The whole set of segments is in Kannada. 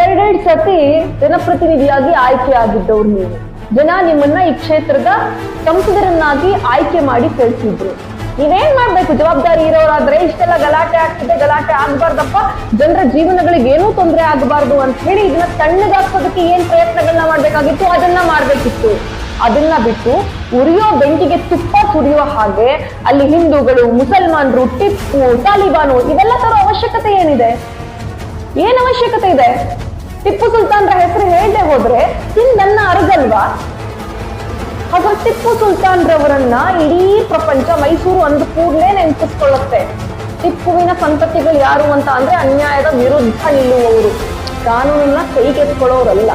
ಎರಡೆರಡು ಸತಿ ಜನಪ್ರತಿನಿಧಿಯಾಗಿ ಆಯ್ಕೆ ಆಗಿದ್ದವ್ರು ನೀವು. ಜನ ನಿಮ್ಮನ್ನ ಈ ಕ್ಷೇತ್ರದ ಸಂಸದರನ್ನಾಗಿ ಆಯ್ಕೆ ಮಾಡಿ ಕಳಿಸಿದ್ರು. ನೀವೇನ್ ಮಾಡ್ಬೇಕು? ಜವಾಬ್ದಾರಿ ಇರೋರಾದ್ರೆ ಇಷ್ಟೆಲ್ಲ ಗಲಾಟೆ ಆಗ್ತಿದೆ, ಗಲಾಟೆ ಆಗ್ಬಾರ್ದಪ್ಪ, ಜನರ ಜೀವನಗಳಿಗೆ ಏನೂ ತೊಂದರೆ ಆಗಬಾರ್ದು ಅಂತ ಹೇಳಿ ಇದನ್ನ ತಣ್ಣಗಾಕೋದಕ್ಕೆ ಏನ್ ಪ್ರಯತ್ನಗಳನ್ನ ಮಾಡ್ಬೇಕಾಗಿತ್ತು ಅದನ್ನ ಮಾಡ್ಬೇಕಿತ್ತು. ಅದನ್ನ ಬಿಟ್ಟು ಉರಿಯೋ ಬೆಂಕಿಗೆ ತುಪ್ಪ ಸುರಿಯೋ ಹಾಗೆ ಅಲ್ಲಿ ಹಿಂದೂಗಳು, ಮುಸಲ್ಮಾನರು, ಟಿಪ್ಪು, ತಾಲಿಬಾನು ಇವೆಲ್ಲ ತರೋ ಅವಶ್ಯಕತೆ ಏನಿದೆ? ಏನ್ ಅವಶ್ಯಕತೆ ಇದೆ? ಟಿಪ್ಪು ಸುಲ್ತಾನ್ರ ಹೆಸರು ಹೇಳದೆ ಹೋದ್ರೆ ಹಿಂದನ್ನ ಅರಗಲ್ವಾ? ಹಾಗಾದ್ರೆ ಟಿಪ್ಪು ಸುಲ್ತಾನ್ ರವರನ್ನ ಇಡೀ ಪ್ರಪಂಚ, ಮೈಸೂರು ಅಂದ ಕೂಡಲೇ ನೆನಪಿಸ್ಕೊಳ್ಳುತ್ತೆ. ಟಿಪ್ಪುವಿನ ಸಂತತಿಗಳು ಯಾರು ಅಂತ ಅಂದ್ರೆ ಅನ್ಯಾಯದ ವಿರುದ್ಧ ನಿಲ್ಲುವವರು, ಕಾನೂನನ್ನ ಕೈಗೆತ್ಕೊಳ್ಳೋರಲ್ಲ.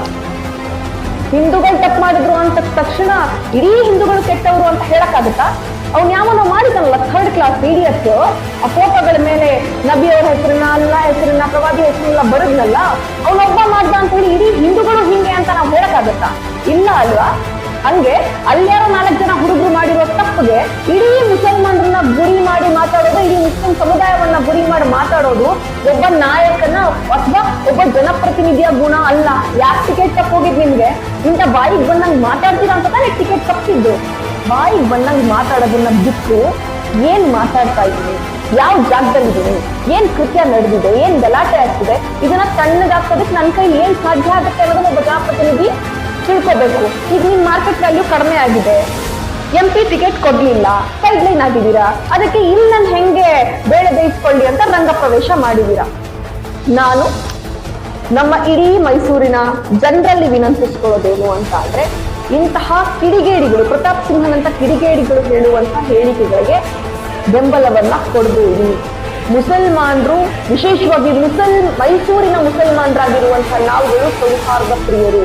ಹಿಂದೂಗಳು ತಪ್ಪು ಮಾಡಿದ್ರು ಅಂತ ತಕ್ಷಣ ಇಡೀ ಹಿಂದೂಗಳು ಕೆಟ್ಟವರು ಅಂತ ಹೇಳಕ್ಕಾಗತ್ತಾ? ಅವ್ನು ಯಾವನೋ ಮಾಡಿದನಲ್ಲ ಥರ್ಡ್ ಕ್ಲಾಸ್ ಇಡಿಯಟ್, ಆ ಫೋಟೋಗಳ ಮೇಲೆ ನಬಿಯವರ ಹೆಸರನ್ನ, ಅಲ್ಲಾ ಹೆಸರನ್ನ, ಪ್ರವಾದಿ ಹೆಸರನ್ನ ಬರದ್ನಲ್ಲ, ಅವನೊಬ್ಬ ಮಾಡ್ದ ಅಂತ ಹೇಳಿ ಇಡೀ ಹಿಂದೂಗಳು ಹಿಂಗೆ ಅಂತ ನಾವು ಹೇಳಕ್ಕಾಗತ್ತಾ? ಇಲ್ಲ ಅಲ್ವಾ? ಹಂಗೆ ಅಲ್ಲಾರೋ 4 ಜನ ಹುಡುಗರು ಮಾಡಿರೋ ತಪ್ಪಿಗೆ ಇಡೀ ಮುಸಲ್ಮಾನರನ್ನ ಗುರಿ ಮಾಡಿ ಮಾತಾಡೋದು, ಇಡೀ ಮುಸ್ಲಿಂ ಸಮುದಾಯವನ್ನ ಗುರಿ ಮಾಡಿ ಮಾತಾಡೋದು ಒಬ್ಬ ನಾಯಕನ ಅಥವಾ ಒಬ್ಬ ಜನಪ್ರತಿನಿಧಿಯ ಗುಣ ಅಲ್ಲ. ಯಾಕೆ ಟಿಕೆಟ್ ತಪ್ಪೋಗಿದ್ ನಿಮ್ಗೆ? ಇಂಥ ಬಾಯಿಗೆ ಬಂದಂಗ್ ಮಾತಾಡ್ತೀರಾ ಅಂತ ತಾನೇ ಟಿಕೆಟ್ ತಪ್ಪಿದ್ದು. ಬಾಯಿಗೆ ಬಂದಂಗ್ ಮಾತಾಡೋದನ್ನ ಬಿಟ್ಟು ಏನ್ ಮಾತಾಡ್ತಾ ಇದ್ದೀನಿ, ಯಾವ ಜಾಗದಲ್ಲಿದ್ದೀನಿ, ಏನ್ ಕೃತ್ಯ ನಡೆದಿದೆ, ಏನ್ ಗಲಾಟೆ ಆಗ್ತಿದೆ, ಇದನ್ನ ತಣ್ಣಗಾಕೋದಕ್ಕೆ ನನ್ನ ಕೈ ಏನ್ ಸಾಧ್ಯ ಆಗುತ್ತೆ ಅನ್ನೋದನ್ನ ಒಬ್ಬ ಜನಪ್ರತಿನಿಧಿ ತಿಳ್ಕೋಬೇಕು. ಈಗ ನಿಮ್ ಮಾರ್ಕೆಟ್ ವ್ಯಾಲ್ಯೂ ಕಡಿಮೆ ಆಗಿದೆ, MP ಟಿಕೆಟ್ ಕೊಡ್ಲಿಲ್ಲ, ಸೈಡ್ ಲೈನ್ ಆಗಿದ್ದೀರಾ, ಅದಕ್ಕೆ ಇಲ್ಲಿ ನಾನು ಹೆಂಗೆ ಬೇಳೆ ಬೇಯಿಸ್ಕೊಳ್ಳಿ ಅಂತ ರಂಗಪ್ರವೇಶ ಮಾಡಿದೀರಾ. ನಾನು ನಮ್ಮ ಇಡೀ ಮೈಸೂರಿನ ಜನರಲ್ಲಿ ವಿನಂತಿಸ್ಕೊಳ್ಳೋದೇನು ಅಂತ ಅಂದ್ರೆ, ಇಂತಹ ಕಿಡಿಗೇಡಿಗಳು, ಪ್ರತಾಪ್ ಸಿಂಹನಂತ ಕಿಡಿಗೇಡಿಗಳು ಹೇಳುವಂತ ಹೇಳಿಕೆಗಳಿಗೆ ಬೆಂಬಲವನ್ನ ಕೊಡಬೇಡಿ. ಮುಸಲ್ಮಾನರು, ವಿಶೇಷವಾಗಿ ಮೈಸೂರಿನ ಮುಸಲ್ಮಾನರಾಗಿರುವಂತಹ ನಾವುಗಳು ಸೌಹಾರ್ದ ಪ್ರಿಯರು.